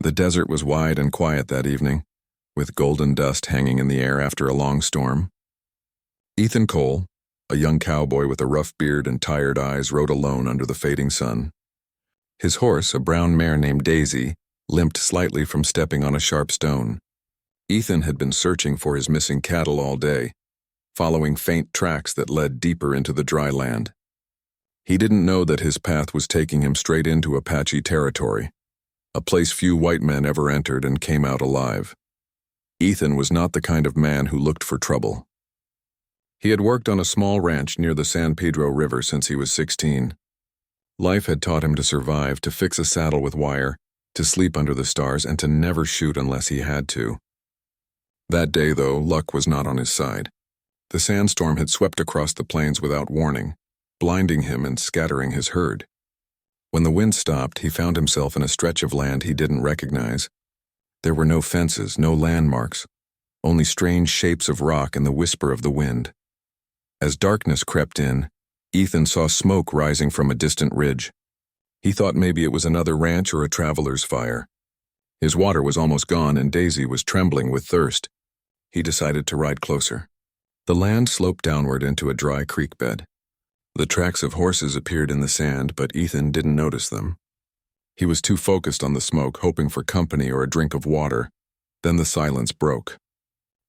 The desert was wide and quiet that evening, with golden dust hanging in the air after a long storm. Ethan Cole, a young cowboy with a rough beard and tired eyes, rode alone under the fading sun. His horse, a brown mare named Daisy, limped slightly from stepping on a sharp stone. Ethan had been searching for his missing cattle all day, following faint tracks that led deeper into the dry land. He didn't know that his path was taking him straight into Apache territory, a place few white men ever entered and came out alive. Ethan was not the kind of man who looked for trouble. He had worked on a small ranch near the San Pedro River since he was 16. Life had taught him to survive, to fix a saddle with wire, to sleep under the stars, and to never shoot unless he had to. That day, though, luck was not on his side. The sandstorm had swept across the plains without warning, blinding him and scattering his herd. When the wind stopped, he found himself in a stretch of land he didn't recognize. There were no fences, no landmarks, only strange shapes of rock and the whisper of the wind. As darkness crept in, Ethan saw smoke rising from a distant ridge. He thought maybe it was another ranch or a traveler's fire. His water was almost gone and Daisy was trembling with thirst. He decided to ride closer. The land sloped downward into a dry creek bed. The tracks of horses appeared in the sand, but Ethan didn't notice them. He was too focused on the smoke, hoping for company or a drink of water. Then the silence broke.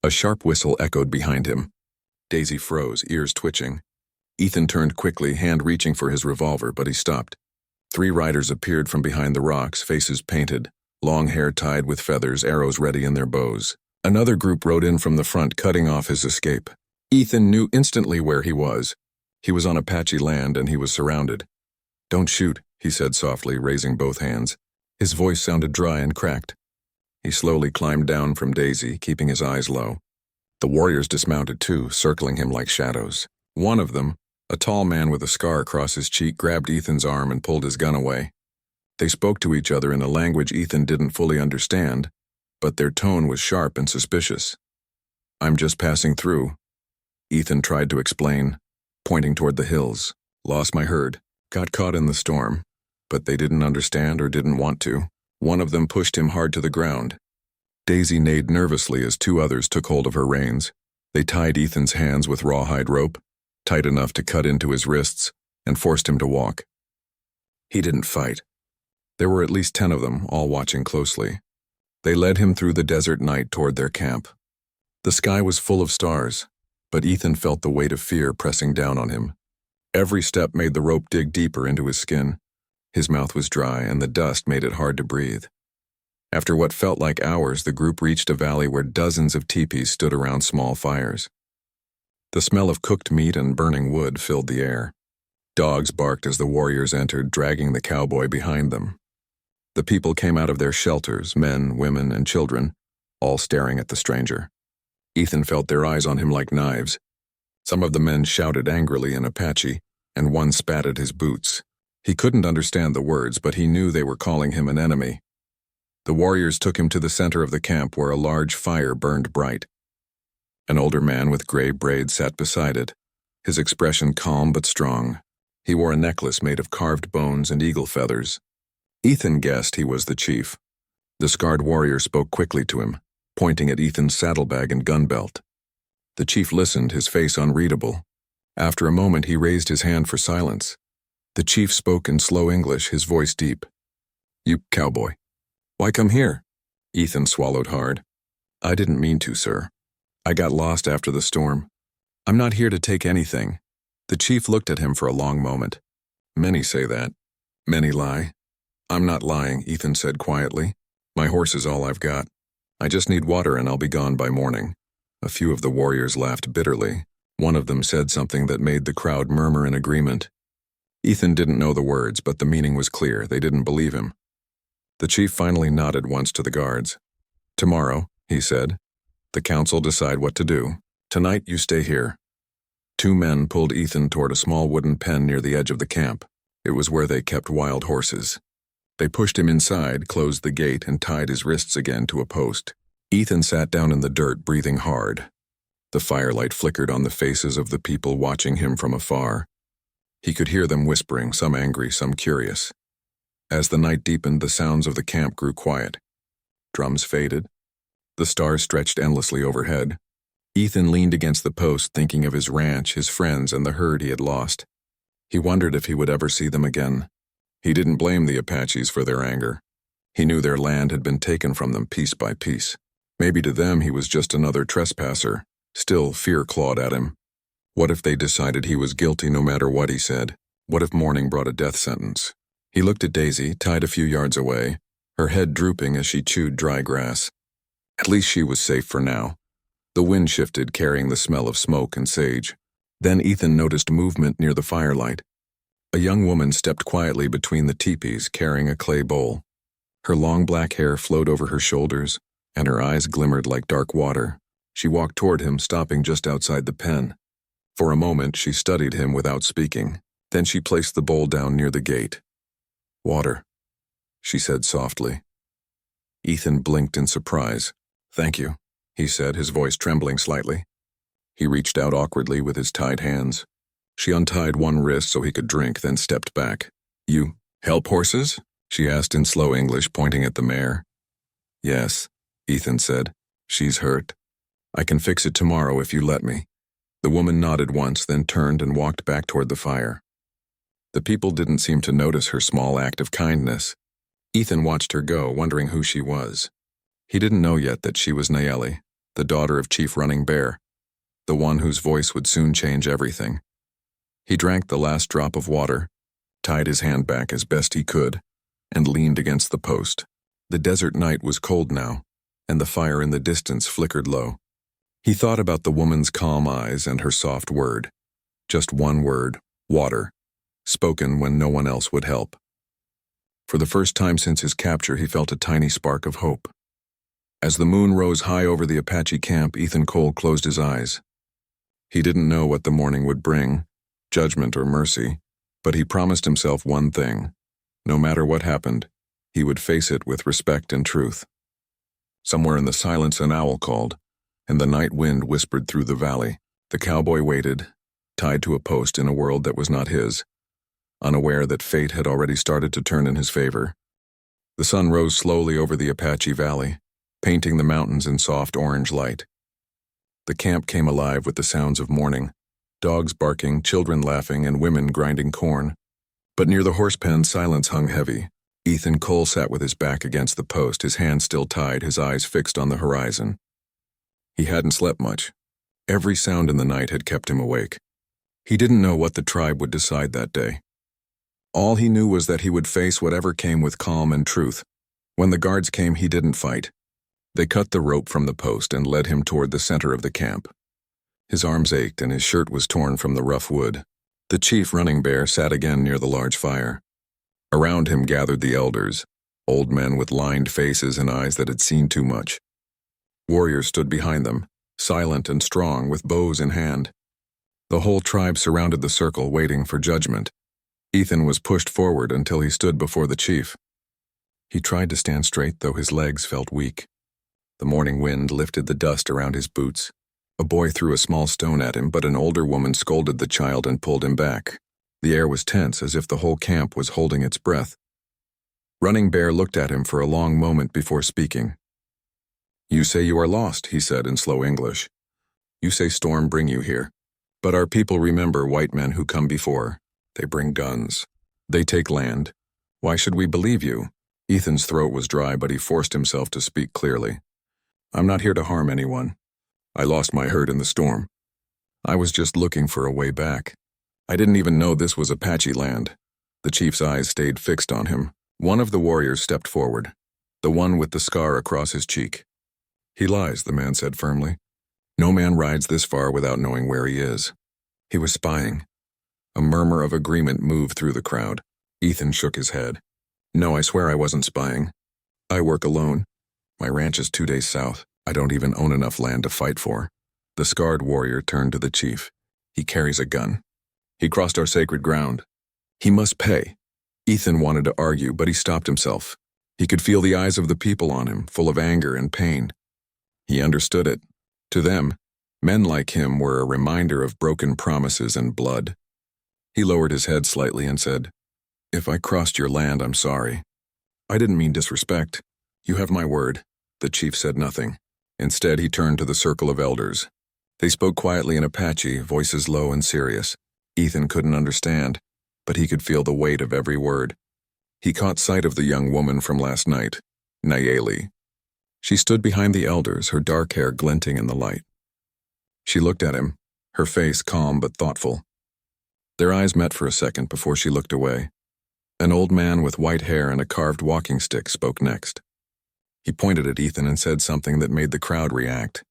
A sharp whistle echoed behind him. Daisy froze, ears twitching. Ethan turned quickly, hand reaching for his revolver, but he stopped. 3 riders appeared from behind the rocks, faces painted, long hair tied with feathers, arrows ready in their bows. Another group rode in from the front, cutting off his escape. Ethan knew instantly where he was. He was on Apache land and he was surrounded. "Don't shoot," he said softly, raising both hands. His voice sounded dry and cracked. He slowly climbed down from Daisy, keeping his eyes low. The warriors dismounted too, circling him like shadows. One of them, a tall man with a scar across his cheek, grabbed Ethan's arm and pulled his gun away. They spoke to each other in a language Ethan didn't fully understand, but their tone was sharp and suspicious. "I'm just passing through," Ethan tried to explain, pointing toward the hills. "Lost my herd, got caught in the storm," but they didn't understand or didn't want to. One of them pushed him hard to the ground. Daisy neighed nervously as 2 others took hold of her reins. They tied Ethan's hands with rawhide rope, tight enough to cut into his wrists, and forced him to walk. He didn't fight. There were at least 10 of them, all watching closely. They led him through the desert night toward their camp. The sky was full of stars, but Ethan felt the weight of fear pressing down on him. Every step made the rope dig deeper into his skin. His mouth was dry, and the dust made it hard to breathe. After what felt like hours, the group reached a valley where dozens of teepees stood around small fires. The smell of cooked meat and burning wood filled the air. Dogs barked as the warriors entered, dragging the cowboy behind them. The people came out of their shelters, men, women, and children, all staring at the stranger. Ethan felt their eyes on him like knives. Some of the men shouted angrily in Apache, and one spat at his boots. He couldn't understand the words, but he knew they were calling him an enemy. The warriors took him to the center of the camp where a large fire burned bright. An older man with gray braids sat beside it, his expression calm but strong. He wore a necklace made of carved bones and eagle feathers. Ethan guessed he was the chief. The scarred warrior spoke quickly to him, pointing at Ethan's saddlebag and gun belt. The chief listened, his face unreadable. After a moment, he raised his hand for silence. The chief spoke in slow English, his voice deep. "You cowboy. Why come here?" Ethan swallowed hard. "I didn't mean to, sir. I got lost after the storm. I'm not here to take anything." The chief looked at him for a long moment. "Many say that. Many lie. I'm not lying," Ethan said quietly. "My horse is all I've got. I just need water and I'll be gone by morning." A few of the warriors laughed bitterly. One of them said something that made the crowd murmur in agreement. Ethan didn't know the words, but the meaning was clear. They didn't believe him. The chief finally nodded once to the guards. "Tomorrow," he said, "the council decide what to do. Tonight you stay here." 2 men pulled Ethan toward a small wooden pen near the edge of the camp. It was where they kept wild horses. They pushed him inside, closed the gate, and tied his wrists again to a post. Ethan sat down in the dirt, breathing hard. The firelight flickered on the faces of the people watching him from afar. He could hear them whispering, some angry, some curious. As the night deepened, the sounds of the camp grew quiet. Drums faded. The stars stretched endlessly overhead. Ethan leaned against the post, thinking of his ranch, his friends, and the herd he had lost. He wondered if he would ever see them again. He didn't blame the Apaches for their anger. He knew their land had been taken from them piece by piece. Maybe to them he was just another trespasser. Still, fear clawed at him. What if they decided he was guilty no matter what he said? What if morning brought a death sentence? He looked at Daisy, tied a few yards away, her head drooping as she chewed dry grass. At least she was safe for now. The wind shifted, carrying the smell of smoke and sage. Then Ethan noticed movement near the firelight. A young woman stepped quietly between the teepees, carrying a clay bowl. Her long black hair flowed over her shoulders, and her eyes glimmered like dark water. She walked toward him, stopping just outside the pen. For a moment, she studied him without speaking. Then she placed the bowl down near the gate. "Water," she said softly. Ethan blinked in surprise. "Thank you," he said, his voice trembling slightly. He reached out awkwardly with his tied hands. She untied one wrist so he could drink, then stepped back. "You help horses?" she asked in slow English, pointing at the mare. "Yes," Ethan said. "She's hurt. I can fix it tomorrow if you let me." The woman nodded once, then turned and walked back toward the fire. The people didn't seem to notice her small act of kindness. Ethan watched her go, wondering who she was. He didn't know yet that she was Nayeli, the daughter of Chief Running Bear, the one whose voice would soon change everything. He drank the last drop of water, tied his hand back as best he could, and leaned against the post. The desert night was cold now, and the fire in the distance flickered low. He thought about the woman's calm eyes and her soft word. Just one word, water, spoken when no one else would help. For the first time since his capture, he felt a tiny spark of hope. As the moon rose high over the Apache camp, Ethan Cole closed his eyes. He didn't know what the morning would bring, judgment or mercy, but he promised himself one thing. No matter what happened, he would face it with respect and truth. Somewhere in the silence an owl called, and the night wind whispered through the valley. The cowboy waited, tied to a post in a world that was not his, unaware that fate had already started to turn in his favor. The sun rose slowly over the Apache Valley, painting the mountains in soft orange light. The camp came alive with the sounds of morning, dogs barking, children laughing, and women grinding corn. But near the horse pen, silence hung heavy. Ethan Cole sat with his back against the post, his hands still tied, his eyes fixed on the horizon. He hadn't slept much. Every sound in the night had kept him awake. He didn't know what the tribe would decide that day. All he knew was that he would face whatever came with calm and truth. When the guards came, he didn't fight. They cut the rope from the post and led him toward the center of the camp. His arms ached and his shirt was torn from the rough wood. The Chief Running Bear sat again near the large fire. Around him gathered the elders, old men with lined faces and eyes that had seen too much. Warriors stood behind them, silent and strong, with bows in hand. The whole tribe surrounded the circle, waiting for judgment. Ethan was pushed forward until he stood before the chief. He tried to stand straight, though his legs felt weak. The morning wind lifted the dust around his boots. A boy threw a small stone at him, but an older woman scolded the child and pulled him back. The air was tense, as if the whole camp was holding its breath. Running Bear looked at him for a long moment before speaking. "You say you are lost," he said in slow English. "You say storm bring you here. But our people remember white men who come before. They bring guns. They take land. Why should we believe you?" Ethan's throat was dry, but he forced himself to speak clearly. "I'm not here to harm anyone. I lost my herd in the storm. I was just looking for a way back. I didn't even know this was Apache land." The chief's eyes stayed fixed on him. One of the warriors stepped forward, the one with the scar across his cheek. "He lies," the man said firmly. "No man rides this far without knowing where he is. He was spying." A murmur of agreement moved through the crowd. Ethan shook his head. "No, I swear I wasn't spying. I work alone. My ranch is 2 days south. I don't even own enough land to fight for." The scarred warrior turned to the chief. "He carries a gun. He crossed our sacred ground. He must pay." Ethan wanted to argue, but he stopped himself. He could feel the eyes of the people on him, full of anger and pain. He understood it. To them, men like him were a reminder of broken promises and blood. He lowered his head slightly and said, "If I crossed your land, I'm sorry. I didn't mean disrespect. You have my word. The chief said nothing. Instead, he turned to the circle of elders. They spoke quietly in Apache, voices low and serious. Ethan couldn't understand, but he could feel the weight of every word. He caught sight of the young woman from last night, Nayeli. She stood behind the elders, her dark hair glinting in the light. She looked at him, her face calm but thoughtful. Their eyes met for a second before she looked away. An old man with white hair and a carved walking stick spoke next. He pointed at Ethan and said something that made the crowd react.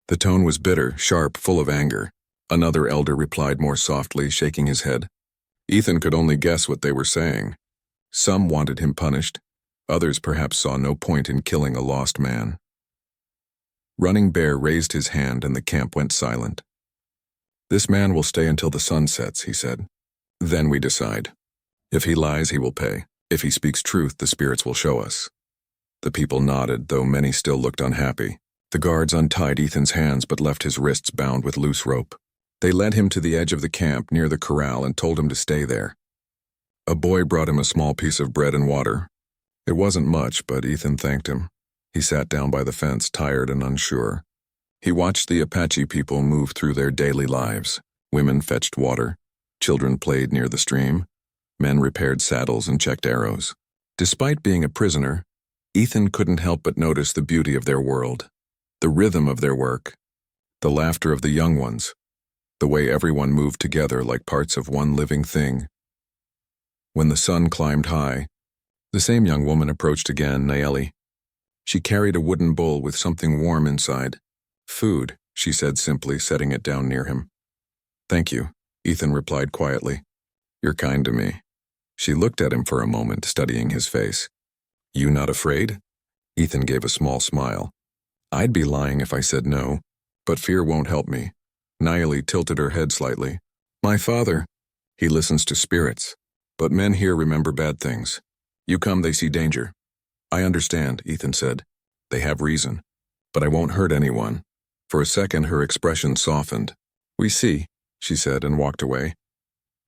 The tone was bitter, sharp, full of anger. Another elder replied more softly, shaking his head. Ethan could only guess what they were saying. Some wanted him punished. Others perhaps saw no point in killing a lost man. Running Bear raised his hand and the camp went silent. "This man will stay until the sun sets," he said. "Then we decide. If he lies, he will pay. If he speaks truth, the spirits will show us." The people nodded, though many still looked unhappy. The guards untied Ethan's hands but left his wrists bound with loose rope. They led him to the edge of the camp near the corral and told him to stay there. A boy brought him a small piece of bread and water. It wasn't much, but Ethan thanked him. He sat down by the fence, tired and unsure. He watched the Apache people move through their daily lives. Women fetched water. Children played near the stream. Men repaired saddles and checked arrows. Despite being a prisoner, Ethan couldn't help but notice the beauty of their world, the rhythm of their work, the laughter of the young ones, the way everyone moved together like parts of one living thing. When the sun climbed high, the same young woman approached again, Nayeli. She carried a wooden bowl with something warm inside. "Food," she said simply, setting it down near him. "Thank you," Ethan replied quietly. "You're kind to me." She looked at him for a moment, studying his face. "You not afraid?" Ethan gave a small smile. "I'd be lying if I said no, but fear won't help me." Nayeli tilted her head slightly. "My father, he listens to spirits, but men here remember bad things. You come, they see danger." "I understand," Ethan said. "They have reason, but I won't hurt anyone." For a second, her expression softened. "We see," she said and walked away.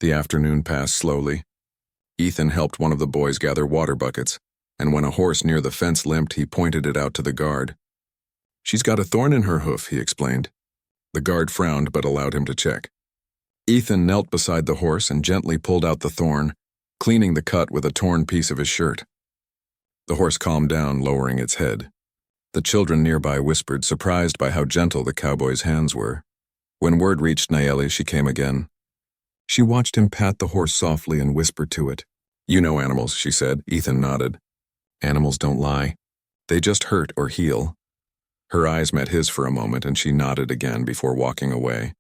The afternoon passed slowly. Ethan helped one of the boys gather water buckets, and when a horse near the fence limped, he pointed it out to the guard. "She's got a thorn in her hoof," he explained. The guard frowned but allowed him to check. Ethan knelt beside the horse and gently pulled out the thorn, cleaning the cut with a torn piece of his shirt. The horse calmed down, lowering its head. The children nearby whispered, surprised by how gentle the cowboy's hands were. When word reached Nayeli, she came again. She watched him pat the horse softly and whisper to it. "You know animals," she said. Ethan nodded. "Animals don't lie. They just hurt or heal." Her eyes met his for a moment and she nodded again before walking away.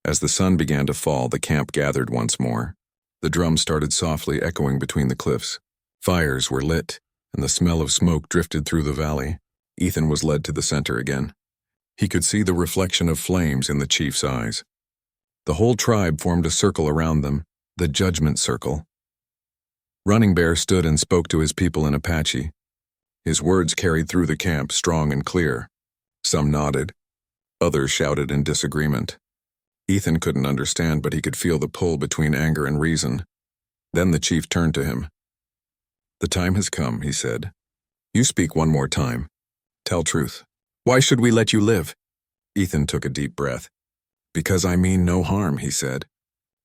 As the sun began to fall, the camp gathered once more. The drums started softly echoing between the cliffs. Fires were lit, and the smell of smoke drifted through the valley. Ethan was led to the center again. He could see the reflection of flames in the chief's eyes. The whole tribe formed a circle around them, the judgment circle. Running Bear stood and spoke to his people in Apache. His words carried through the camp, strong and clear. Some nodded. Others shouted in disagreement. Ethan couldn't understand, but he could feel the pull between anger and reason. Then the chief turned to him. "The time has come," he said. "You speak one more time. Tell truth. Why should we let you live?" Ethan took a deep breath. "Because I mean no harm," he said.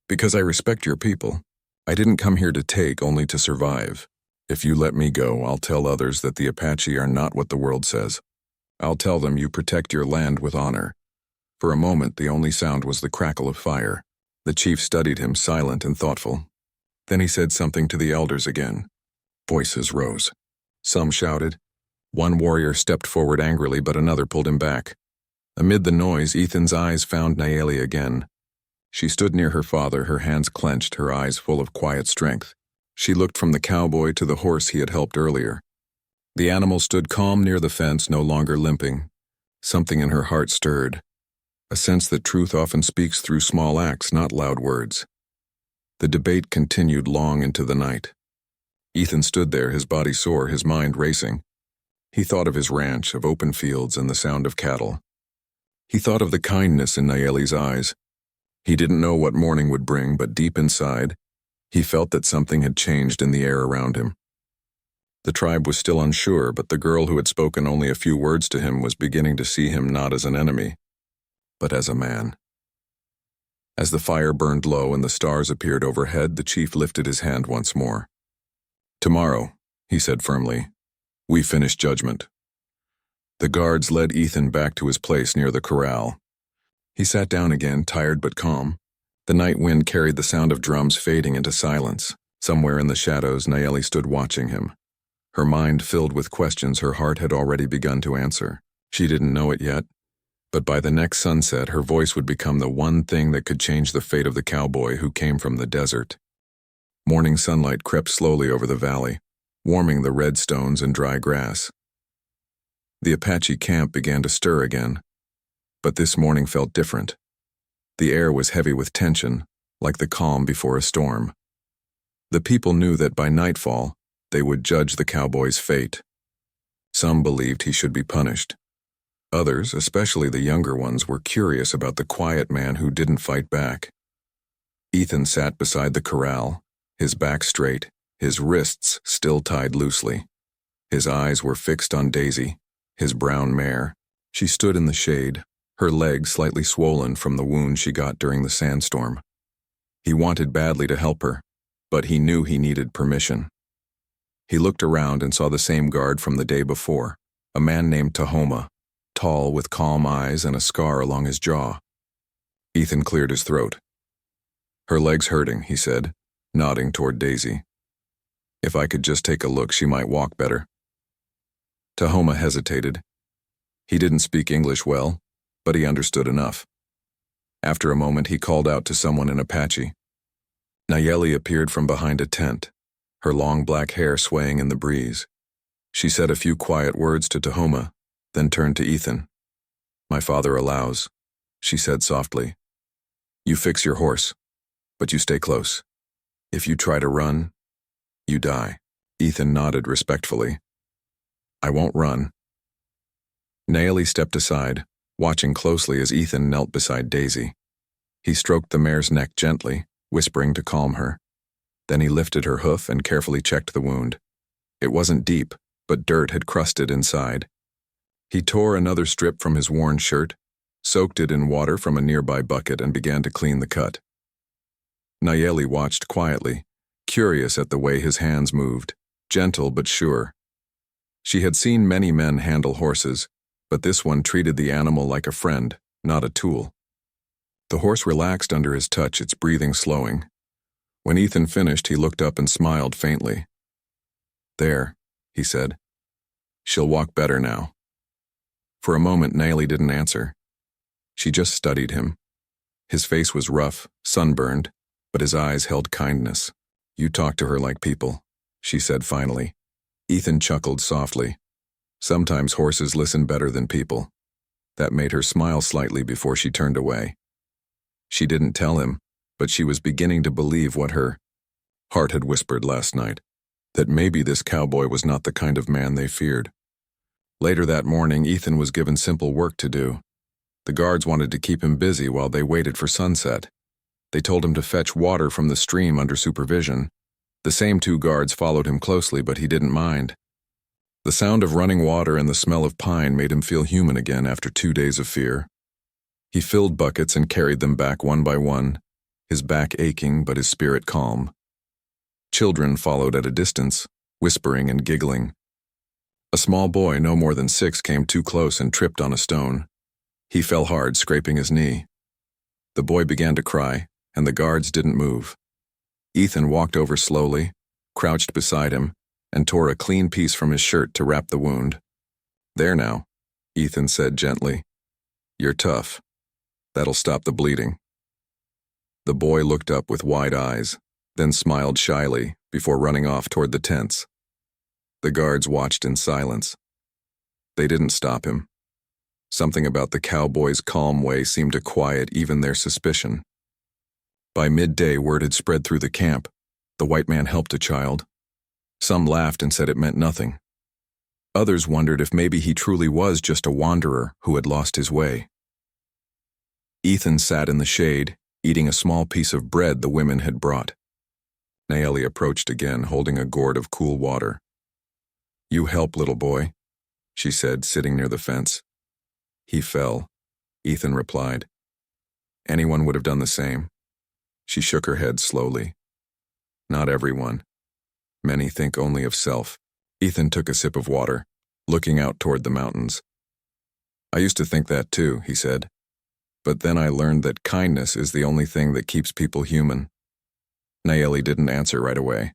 "Because I respect your people. I didn't come here to take, only to survive. If you let me go, I'll tell others that the Apache are not what the world says. I'll tell them you protect your land with honor." For a moment, the only sound was the crackle of fire. The chief studied him, silent and thoughtful. Then he said something to the elders again. Voices rose. Some shouted. One warrior stepped forward angrily, but another pulled him back. Amid the noise, Ethan's eyes found Nayeli again. She stood near her father, her hands clenched, her eyes full of quiet strength. She looked from the cowboy to the horse he had helped earlier. The animal stood calm near the fence, no longer limping. Something in her heart stirred. A sense that truth often speaks through small acts, not loud words. The debate continued long into the night. Ethan stood there, his body sore, his mind racing. He thought of his ranch, of open fields and the sound of cattle. He thought of the kindness in Nayeli's eyes. He didn't know what morning would bring, but deep inside, he felt that something had changed in the air around him. The tribe was still unsure, but the girl who had spoken only a few words to him was beginning to see him not as an enemy, but as a man. As the fire burned low and the stars appeared overhead, the chief lifted his hand once more. "Tomorrow," he said firmly, "we finish judgment." The guards led Ethan back to his place near the corral. He sat down again, tired but calm. The night wind carried the sound of drums fading into silence. Somewhere in the shadows, Nayeli stood watching him. Her mind filled with questions her heart had already begun to answer. She didn't know it yet, but by the next sunset her voice would become the one thing that could change the fate of the cowboy who came from the desert. Morning sunlight crept slowly over the valley, warming the red stones and dry grass. The Apache camp began to stir again, but this morning felt different. The air was heavy with tension, like the calm before a storm. The people knew that by nightfall, they would judge the cowboy's fate. Some believed he should be punished. Others, especially the younger ones, were curious about the quiet man who didn't fight back. Ethan sat beside the corral, his back straight, his wrists still tied loosely. His eyes were fixed on Daisy, his brown mare. She stood in the shade, her leg slightly swollen from the wound she got during the sandstorm. He wanted badly to help her, but he knew he needed permission. He looked around and saw the same guard from the day before, a man named Tahoma, tall with calm eyes and a scar along his jaw. Ethan cleared his throat. "Her leg's hurting," he said, nodding toward Daisy. "If I could just take a look, she might walk better." Tahoma hesitated. He didn't speak English well, but he understood enough. After a moment, he called out to someone in Apache. Nayeli appeared from behind a tent, her long black hair swaying in the breeze. She said a few quiet words to Tahoma, then turned to Ethan. "My father allows," she said softly. "You fix your horse, but you stay close. If you try to run, you die." Ethan nodded respectfully. "I won't run." Nayeli stepped aside, watching closely as Ethan knelt beside Daisy. He stroked the mare's neck gently, whispering to calm her. Then he lifted her hoof and carefully checked the wound. It wasn't deep, but dirt had crusted inside. He tore another strip from his worn shirt, soaked it in water from a nearby bucket, and began to clean the cut. Nayeli watched quietly, curious at the way his hands moved, gentle but sure. She had seen many men handle horses, but this one treated the animal like a friend, not a tool. The horse relaxed under his touch, its breathing slowing. When Ethan finished, he looked up and smiled faintly. "There," he said. "She'll walk better now." For a moment, Nayeli didn't answer. She just studied him. His face was rough, sunburned, but his eyes held kindness. "You talk to her like people," she said finally. Ethan chuckled softly. Sometimes horses listen better than people. That made her smile slightly before she turned away. She didn't tell him, but she was beginning to believe what her heart had whispered last night, that maybe this cowboy was not the kind of man they feared. Later that morning, Ethan was given simple work to do. The guards wanted to keep him busy while they waited for sunset. They told him to fetch water from the stream under supervision. The same two guards followed him closely, but he didn't mind. The sound of running water and the smell of pine made him feel human again after 2 days of fear. He filled buckets and carried them back one by one, his back aching but his spirit calm. Children followed at a distance, whispering and giggling. A small boy, no more than 6, came too close and tripped on a stone. He fell hard, scraping his knee. The boy began to cry, and the guards didn't move. Ethan walked over slowly, crouched beside him, and tore a clean piece from his shirt to wrap the wound. "There now," Ethan said gently. "You're tough. That'll stop the bleeding." The boy looked up with wide eyes, then smiled shyly before running off toward the tents. The guards watched in silence. They didn't stop him. Something about the cowboy's calm way seemed to quiet even their suspicion. By midday, word had spread through the camp. The white man helped a child. Some laughed and said it meant nothing. Others wondered if maybe he truly was just a wanderer who had lost his way. Ethan sat in the shade, eating a small piece of bread the women had brought. Nayeli approached again, holding a gourd of cool water. You help, little boy, she said, sitting near the fence. He fell, Ethan replied. Anyone would have done the same. She shook her head slowly. Not everyone. Many think only of self. Ethan took a sip of water, looking out toward the mountains. I used to think that too, he said. But then I learned that kindness is the only thing that keeps people human. Nayeli didn't answer right away.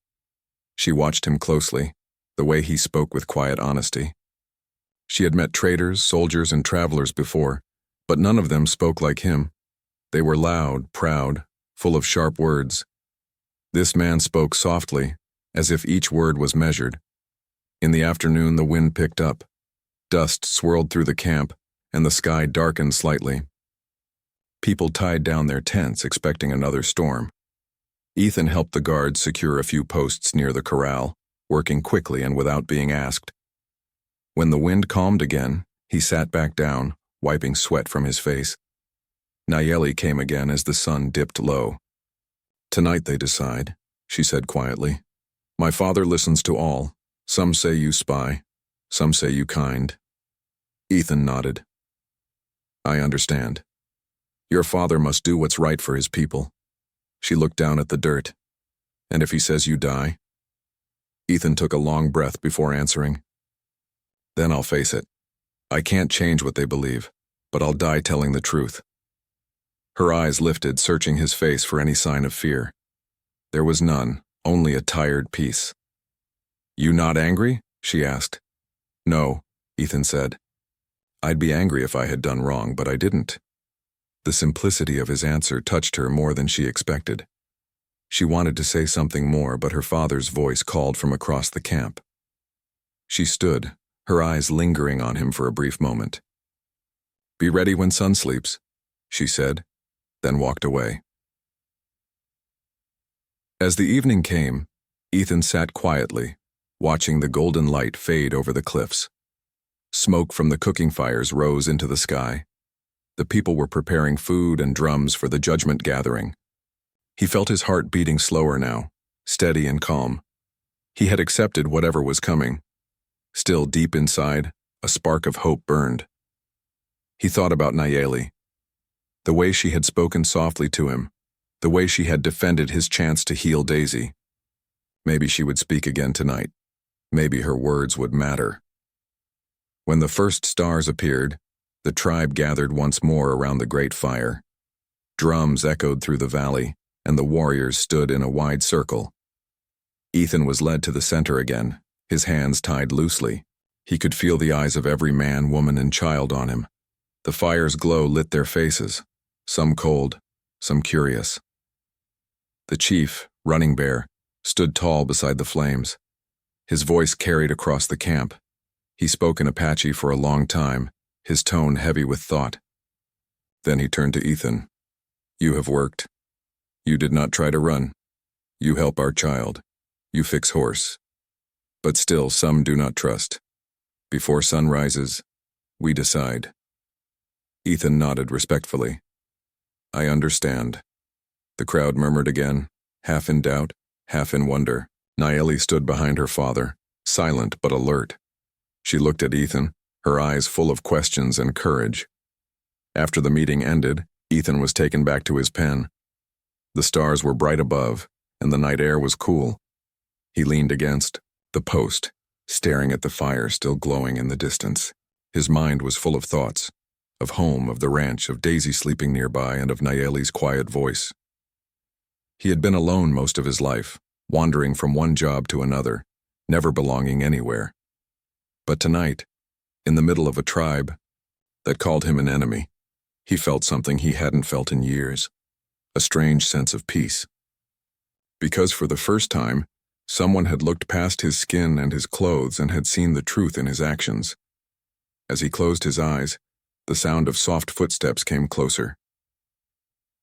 She watched him closely, the way he spoke with quiet honesty. She had met traders, soldiers, and travelers before, but none of them spoke like him. They were loud, proud, full of sharp words. This man spoke softly, as if each word was measured. In the afternoon, the wind picked up. Dust swirled through the camp, and the sky darkened slightly. People tied down their tents, expecting another storm. Ethan helped the guards secure a few posts near the corral, working quickly and without being asked. When the wind calmed again, he sat back down, wiping sweat from his face. Nayeli came again as the sun dipped low. Tonight they decide, she said quietly. My father listens to all. Some say you spy, some say you kind. Ethan nodded. I understand. Your father must do what's right for his people. She looked down at the dirt. And if he says you die? Ethan took a long breath before answering. Then I'll face it. I can't change what they believe, but I'll die telling the truth. Her eyes lifted, searching his face for any sign of fear. There was none, only a tired peace. You not angry? She asked. No, Ethan said. I'd be angry if I had done wrong, but I didn't. The simplicity of his answer touched her more than she expected. She wanted to say something more, but her father's voice called from across the camp. She stood, her eyes lingering on him for a brief moment. Be ready when sun sleeps, she said, then walked away. As the evening came, Ethan sat quietly, watching the golden light fade over the cliffs. Smoke from the cooking fires rose into the sky. The people were preparing food and drums for the judgment gathering. He felt his heart beating slower now, steady and calm. He had accepted whatever was coming. Still deep inside, a spark of hope burned. He thought about Nayeli. The way she had spoken softly to him, the way she had defended his chance to heal Daisy. Maybe she would speak again tonight. Maybe her words would matter. When the first stars appeared, the tribe gathered once more around the great fire. Drums echoed through the valley, and the warriors stood in a wide circle. Ethan was led to the center again, his hands tied loosely. He could feel the eyes of every man, woman, and child on him. The fire's glow lit their faces, some cold, some curious. The chief, Running Bear, stood tall beside the flames. His voice carried across the camp. He spoke in Apache for a long time, his tone heavy with thought. Then he turned to Ethan. You have worked. You did not try to run. You help our child. You fix horse. But still some do not trust. Before sun rises, we decide. Ethan nodded respectfully. I understand. The crowd murmured again, half in doubt, half in wonder. Nayeli stood behind her father, silent but alert. She looked at Ethan, her eyes full of questions and courage. After the meeting ended, Ethan was taken back to his pen. The stars were bright above, and the night air was cool. He leaned against the post, staring at the fire still glowing in the distance. His mind was full of thoughts, of home, of the ranch, of Daisy sleeping nearby, and of Nayeli's quiet voice. He had been alone most of his life, wandering from one job to another, never belonging anywhere. But tonight, in the middle of a tribe that called him an enemy, he felt something he hadn't felt in years, a strange sense of peace. Because for the first time, someone had looked past his skin and his clothes and had seen the truth in his actions. As he closed his eyes, the sound of soft footsteps came closer.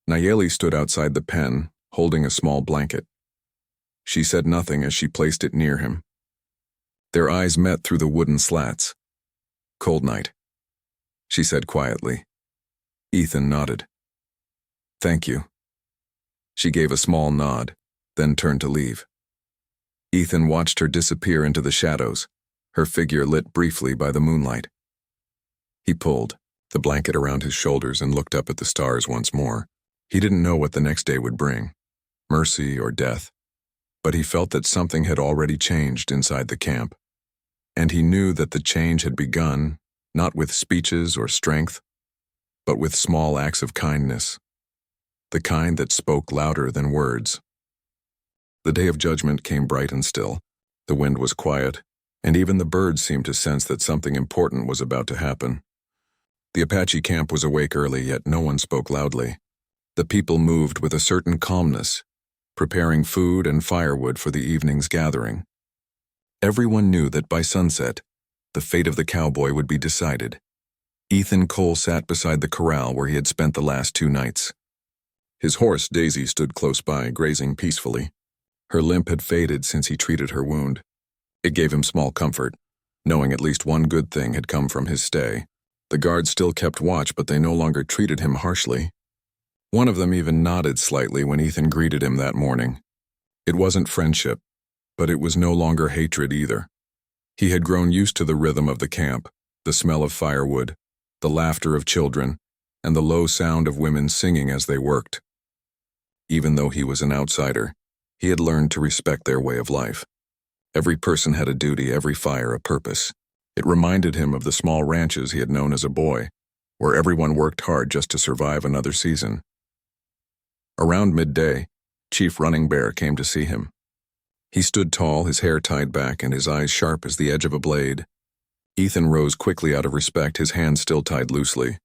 Nayeli stood outside the pen, holding a small blanket. She said nothing as she placed it near him. Their eyes met through the wooden slats. Cold night, she said quietly. Ethan nodded. Thank you. She gave a small nod, then turned to leave. Ethan watched her disappear into the shadows, her figure lit briefly by the moonlight. He pulled the blanket around his shoulders and looked up at the stars once more. He didn't know what the next day would bring, mercy or death, but he felt that something had already changed inside the camp. And he knew that the change had begun, not with speeches or strength, but with small acts of kindness, the kind that spoke louder than words. The day of judgment came bright and still. The wind was quiet, and even the birds seemed to sense that something important was about to happen. The Apache camp was awake early, yet no one spoke loudly. The people moved with a certain calmness, preparing food and firewood for the evening's gathering. Everyone knew that by sunset, the fate of the cowboy would be decided. Ethan Cole sat beside the corral where he had spent the last 2 nights. His horse, Daisy, stood close by, grazing peacefully. Her limp had faded since he treated her wound. It gave him small comfort, knowing at least one good thing had come from his stay. The guards still kept watch, but they no longer treated him harshly. One of them even nodded slightly when Ethan greeted him that morning. It wasn't friendship, but it was no longer hatred either. He had grown used to the rhythm of the camp, the smell of firewood, the laughter of children, and the low sound of women singing as they worked. Even though he was an outsider, he had learned to respect their way of life. Every person had a duty, every fire a purpose. It reminded him of the small ranches he had known as a boy, where everyone worked hard just to survive another season. Around midday, Chief Running Bear came to see him. He stood tall, his hair tied back and his eyes sharp as the edge of a blade. Ethan rose quickly out of respect, his hands still tied loosely.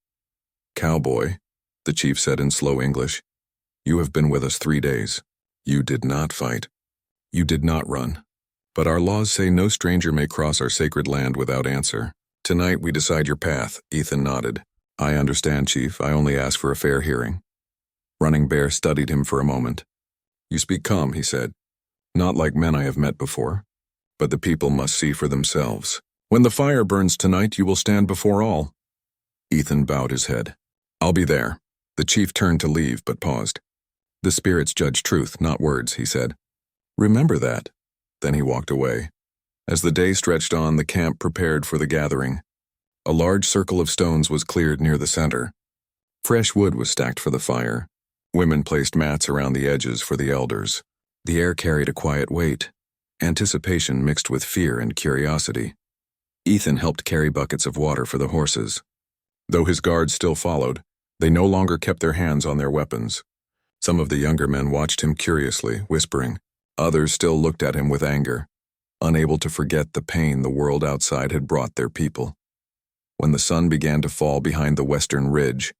"Cowboy," the chief said in slow English, "you have been with us 3 days. You did not fight. You did not run. But our laws say no stranger may cross our sacred land without answer. Tonight we decide your path." Ethan nodded. "I understand, Chief. I only ask for a fair hearing." Running Bear studied him for a moment. "You speak calm," he said. "Not like men I have met before. But the people must see for themselves. When the fire burns tonight, you will stand before all." Ethan bowed his head. "I'll be there." The chief turned to leave, but paused. "The spirits judge truth, not words," he said. "Remember that." Then he walked away. As the day stretched on, the camp prepared for the gathering. A large circle of stones was cleared near the center. Fresh wood was stacked for the fire. Women placed mats around the edges for the elders. The air carried a quiet weight, anticipation mixed with fear and curiosity. Ethan helped carry buckets of water for the horses. Though his guards still followed, they no longer kept their hands on their weapons. Some of the younger men watched him curiously, whispering. Others still looked at him with anger, unable to forget the pain the world outside had brought their people. When the sun began to fall behind the western ridge,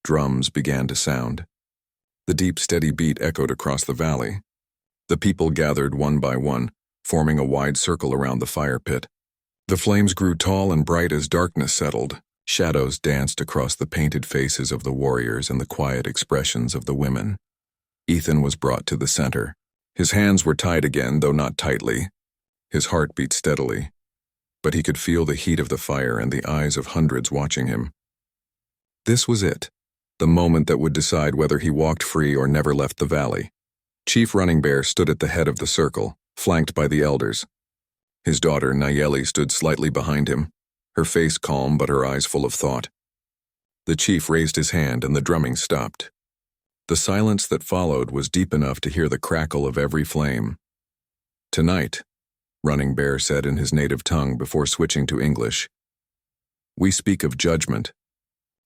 drums began to sound. The deep, steady beat echoed across the valley. The people gathered one by one, forming a wide circle around the fire pit. The flames grew tall and bright as darkness settled. Shadows danced across the painted faces of the warriors and the quiet expressions of the women. Ethan was brought to the center. His hands were tied again, though not tightly. His heart beat steadily, but he could feel the heat of the fire and the eyes of hundreds watching him. This was it, the moment that would decide whether he walked free or never left the valley. Chief Running Bear stood at the head of the circle, flanked by the elders. His daughter, Nayeli, stood slightly behind him, her face calm but her eyes full of thought. The chief raised his hand and the drumming stopped. The silence that followed was deep enough to hear the crackle of every flame. "Tonight," Running Bear said in his native tongue before switching to English, "we speak of judgment.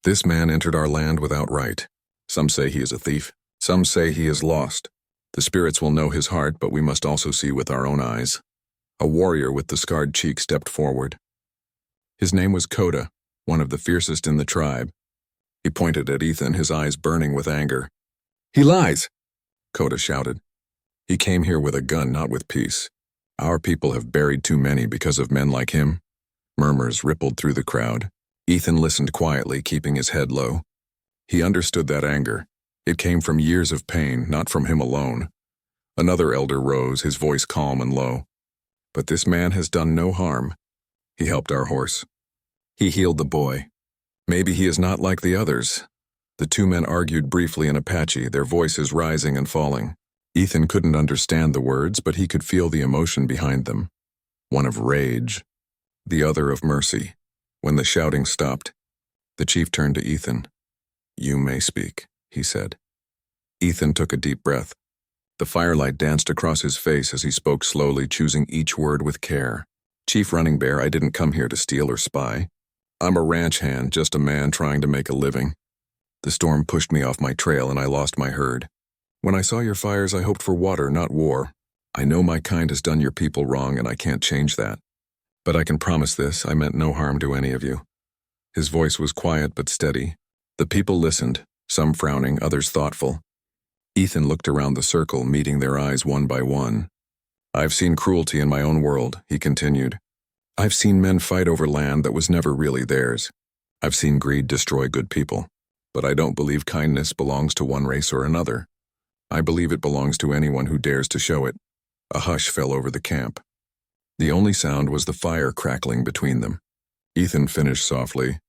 This man entered our land without right. Some say he is a thief. Some say he is lost. The spirits will know his heart, but we must also see with our own eyes." A warrior with the scarred cheek stepped forward. His name was Coda, one of the fiercest in the tribe. He pointed at Ethan, his eyes burning with anger. "He lies!" Coda shouted. "He came here with a gun, not with peace. Our people have buried too many because of men like him." Murmurs rippled through the crowd. Ethan listened quietly, keeping his head low. He understood that anger. It came from years of pain, not from him alone. Another elder rose, his voice calm and low. "But this man has done no harm. He helped our horse. He healed the boy. Maybe he is not like the others." The 2 men argued briefly in Apache, their voices rising and falling. Ethan couldn't understand the words, but he could feel the emotion behind them. One of rage, the other of mercy. When the shouting stopped, the chief turned to Ethan. "You may speak," he said. Ethan took a deep breath. The firelight danced across his face as he spoke slowly, choosing each word with care. "Chief Running Bear, I didn't come here to steal or spy. I'm a ranch hand, just a man trying to make a living. The storm pushed me off my trail and I lost my herd. When I saw your fires, I hoped for water, not war. I know my kind has done your people wrong and I can't change that. But I can promise this, I meant no harm to any of you." His voice was quiet but steady. The people listened, some frowning, others thoughtful. Ethan looked around the circle, meeting their eyes one by one. "I've seen cruelty in my own world," he continued. "I've seen men fight over land that was never really theirs. I've seen greed destroy good people. But I don't believe kindness belongs to one race or another. I believe it belongs to anyone who dares to show it." A hush fell over the camp. The only sound was the fire crackling between them. Ethan finished softly,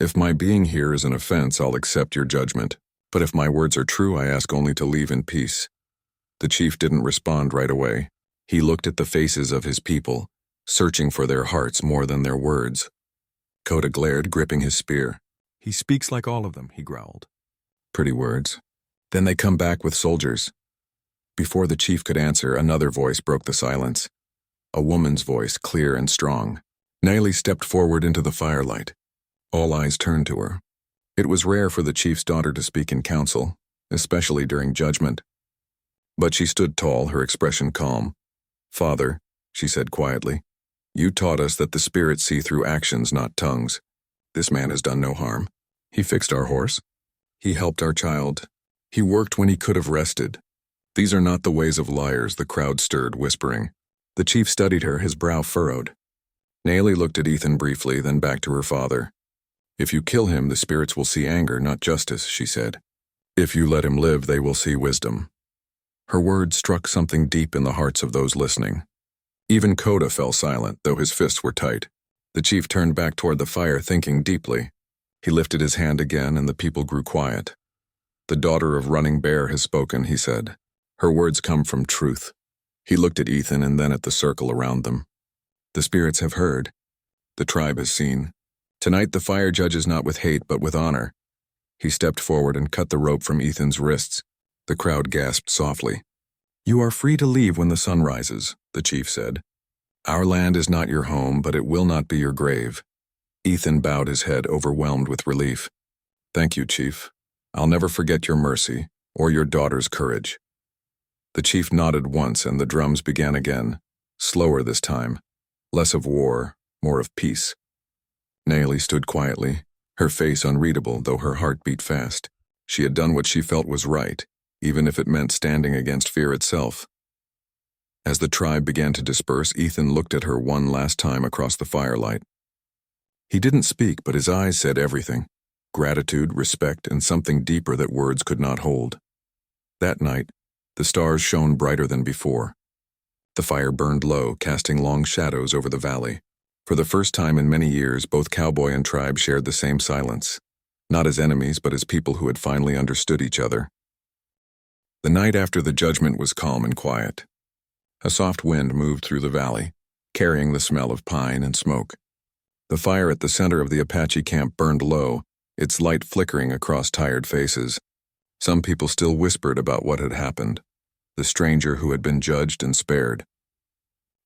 "If my being here is an offense, I'll accept your judgment. But if my words are true, I ask only to leave in peace." The chief didn't respond right away. He looked at the faces of his people, searching for their hearts more than their words. Coda glared, gripping his spear. "He speaks like all of them," he growled. "Pretty words. Then they come back with soldiers." Before the chief could answer, another voice broke the silence. A woman's voice, clear and strong. Naili stepped forward into the firelight. All eyes turned to her. It was rare for the chief's daughter to speak in council, especially during judgment. But she stood tall, her expression calm. "Father," she said quietly, "you taught us that the spirits see through actions, not tongues. This man has done no harm. He fixed our horse. He helped our child. He worked when he could have rested. These are not the ways of liars," the crowd stirred, whispering. The chief studied her, his brow furrowed. Naili looked at Ethan briefly, then back to her father. "If you kill him, the spirits will see anger, not justice," she said. "If you let him live, they will see wisdom." Her words struck something deep in the hearts of those listening. Even Coda fell silent, though his fists were tight. The chief turned back toward the fire, thinking deeply. He lifted his hand again, and the people grew quiet. "The daughter of Running Bear has spoken," he said. "Her words come from truth." He looked at Ethan and then at the circle around them. "The spirits have heard. The tribe has seen. Tonight the fire judges not with hate, but with honor." He stepped forward and cut the rope from Ethan's wrists. The crowd gasped softly. "You are free to leave when the sun rises," the chief said. "Our land is not your home, but it will not be your grave." Ethan bowed his head, overwhelmed with relief. "Thank you, Chief. I'll never forget your mercy, or your daughter's courage." The chief nodded once and the drums began again, slower this time, less of war, more of peace. Naili stood quietly, her face unreadable, though her heart beat fast. She had done what she felt was right, even if it meant standing against fear itself. As the tribe began to disperse, Ethan looked at her one last time across the firelight. He didn't speak, but his eyes said everything: gratitude, respect, and something deeper that words could not hold. That night, the stars shone brighter than before. The fire burned low, casting long shadows over the valley. For the first time in many years, both Cowboy and tribe shared the same silence, not as enemies, but as people who had finally understood each other. The night after the judgment was calm and quiet. A soft wind moved through the valley, carrying the smell of pine and smoke. The fire at the center of the Apache camp burned low, its light flickering across tired faces. Some people still whispered about what had happened, the stranger who had been judged and spared.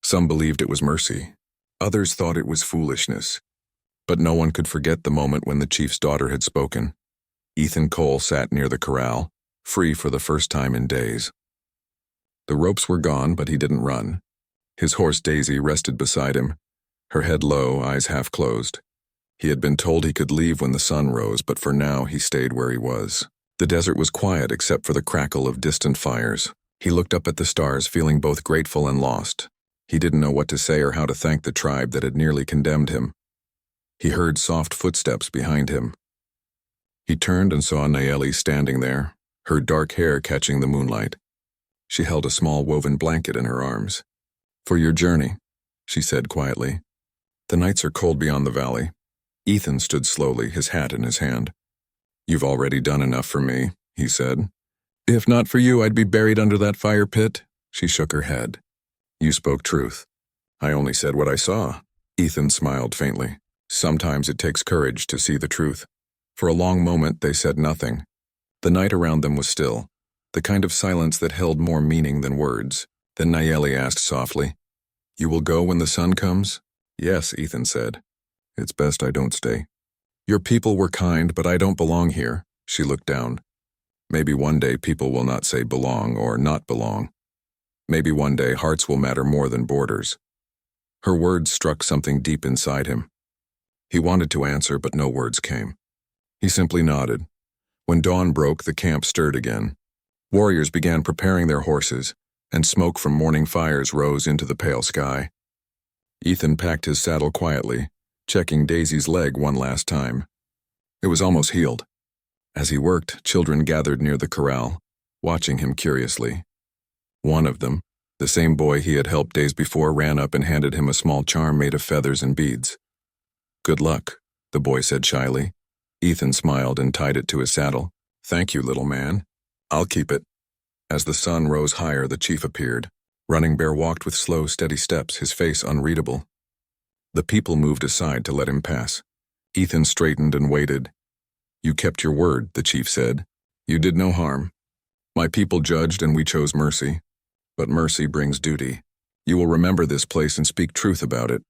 Some believed it was mercy. Others thought it was foolishness. But no one could forget the moment when the chief's daughter had spoken. Ethan Cole sat near the corral, free for the first time in days. The ropes were gone, but he didn't run. His horse Daisy rested beside him, her head low, eyes half closed. He had been told he could leave when the sun rose, but for now he stayed where he was. The desert was quiet except for the crackle of distant fires. He looked up at the stars, feeling both grateful and lost. He didn't know what to say or how to thank the tribe that had nearly condemned him. He heard soft footsteps behind him. He turned and saw Naili standing there, her dark hair catching the moonlight. She held a small woven blanket in her arms. "For your journey," she said quietly. "The nights are cold beyond the valley." Ethan stood slowly, his hat in his hand. "You've already done enough for me," he said. "If not for you, I'd be buried under that fire pit." She shook her head. "You spoke truth. I only said what I saw." Ethan smiled faintly. Sometimes it takes courage to see the truth. For a long moment they said nothing. The night around them was still, the kind of silence that held more meaning than words. Then Nayeli asked softly, "You will go when the sun comes?" "Yes," Ethan said. "It's best I don't stay." "Your people were kind, but I don't belong here." She looked down. "Maybe one day people will not say belong or not belong. Maybe one day hearts will matter more than borders." Her words struck something deep inside him. He wanted to answer, but no words came. He simply nodded. When dawn broke, the camp stirred again. Warriors began preparing their horses, and smoke from morning fires rose into the pale sky. Ethan packed his saddle quietly, checking Daisy's leg one last time. It was almost healed. As he worked, children gathered near the corral, watching him curiously. One of them, the same boy he had helped days before, ran up and handed him a small charm made of feathers and beads. "Good luck," the boy said shyly. Ethan smiled and tied it to his saddle. "Thank you, little man. I'll keep it." As the sun rose higher, the chief appeared. Running Bear walked with slow, steady steps, his face unreadable. The people moved aside to let him pass. Ethan straightened and waited. "You kept your word," the chief said. "You did no harm. My people judged and we chose mercy. But mercy brings duty. You will remember this place and speak truth about it."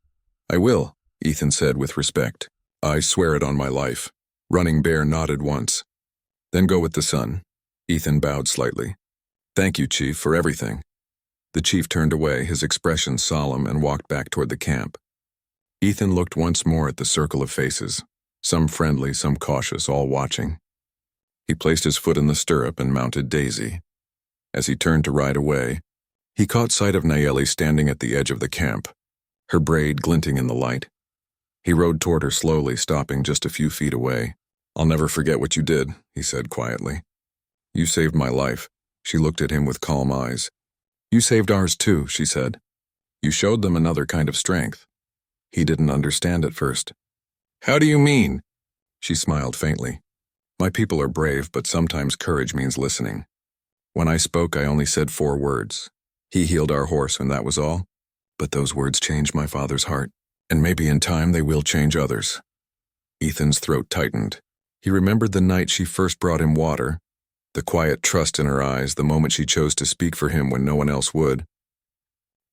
"I will," Ethan said with respect. "I swear it on my life." Running Bear nodded once. "Then go with the sun." Ethan bowed slightly. "Thank you, Chief, for everything." The chief turned away, his expression solemn, and walked back toward the camp. Ethan looked once more at the circle of faces, some friendly, some cautious, all watching. He placed his foot in the stirrup and mounted Daisy. As he turned to ride away, he caught sight of Nayeli standing at the edge of the camp, her braid glinting in the light. He rode toward her slowly, stopping just a few feet away. "I'll never forget what you did," he said quietly. "You saved my life." She looked at him with calm eyes. "You saved ours too," she said. "You showed them another kind of strength." He didn't understand at first. "How do you mean?" She smiled faintly. "My people are brave, but sometimes courage means listening. When I spoke, I only said 4 words. He healed our horse, and that was all. But those words changed my father's heart, and maybe in time they will change others." Ethan's throat tightened. He remembered the night she first brought him water, the quiet trust in her eyes, the moment she chose to speak for him when no one else would.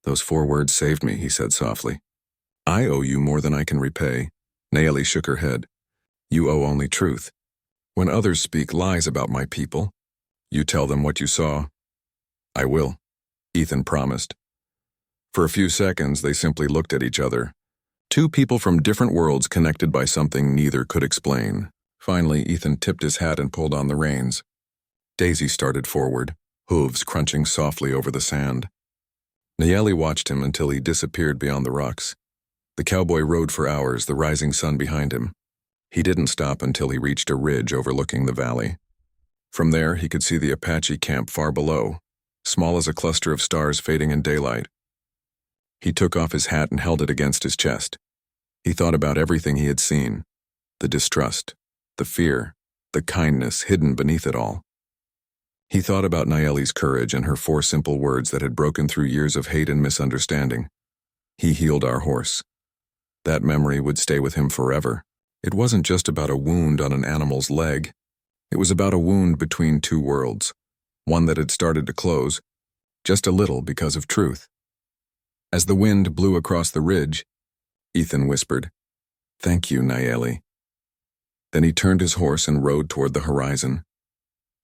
"Those 4 words saved me," he said softly. "I owe you more than I can repay." Nayeli shook her head. "You owe only truth. When others speak lies about my people, you tell them what you saw." "I will," Ethan promised. For a few seconds, they simply looked at each other. 2 people from different worlds connected by something neither could explain. Finally, Ethan tipped his hat and pulled on the reins. Daisy started forward, hooves crunching softly over the sand. Nayeli watched him until he disappeared beyond the rocks. The cowboy rode for hours, the rising sun behind him. He didn't stop until he reached a ridge overlooking the valley. From there, he could see the Apache camp far below, small as a cluster of stars fading in daylight. He took off his hat and held it against his chest. He thought about everything he had seen, the distrust, the fear, the kindness hidden beneath it all. He thought about Nayeli's courage and her 4 simple words that had broken through years of hate and misunderstanding. He healed our horse. That memory would stay with him forever. It wasn't just about a wound on an animal's leg. It was about a wound between 2 worlds, one that had started to close, just a little because of truth. As the wind blew across the ridge, Ethan whispered, "Thank you, Nayeli." Then he turned his horse and rode toward the horizon.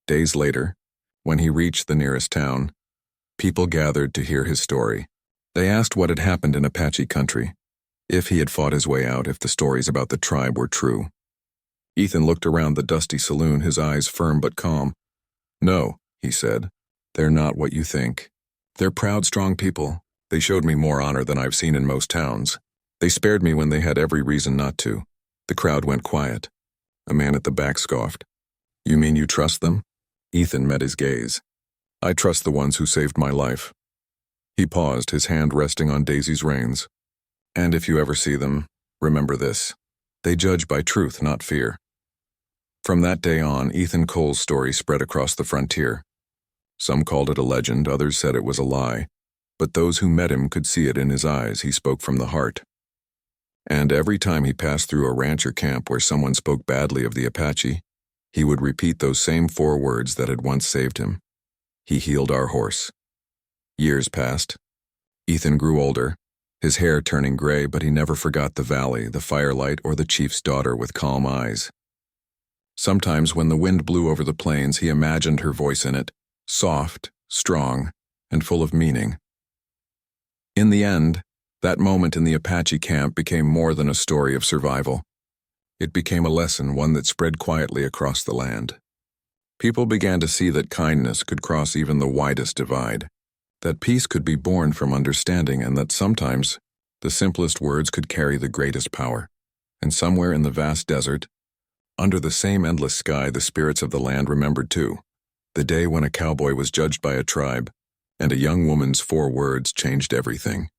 Days later, when he reached the nearest town, people gathered to hear his story. They asked what had happened in Apache country, if he had fought his way out, if the stories about the tribe were true. Ethan looked around the dusty saloon, his eyes firm but calm. "No," he said, "they're not what you think. They're proud, strong people. They showed me more honor than I've seen in most towns. They spared me when they had every reason not to." The crowd went quiet. A man at the back scoffed. "You mean you trust them?" Ethan met his gaze. "I trust the ones who saved my life." He paused, his hand resting on Daisy's reins. "And if you ever see them, remember this. They judge by truth, not fear." From that day on, Ethan Cole's story spread across the frontier. Some called it a legend, others said it was a lie. But those who met him could see it in his eyes. He spoke from the heart. And every time he passed through a rancher camp where someone spoke badly of the Apache, he would repeat those same 4 words that had once saved him. He healed our horse. Years passed. Ethan grew older, his hair turning gray, but he never forgot the valley, the firelight, or the chief's daughter with calm eyes. Sometimes when the wind blew over the plains, he imagined her voice in it, soft, strong, and full of meaning. In the end, that moment in the Apache camp became more than a story of survival. It became a lesson, one that spread quietly across the land. People began to see that kindness could cross even the widest divide, that peace could be born from understanding, and that sometimes the simplest words could carry the greatest power. And somewhere in the vast desert, under the same endless sky, the spirits of the land remembered too, the day when a cowboy was judged by a tribe, and a young woman's 4 words changed everything.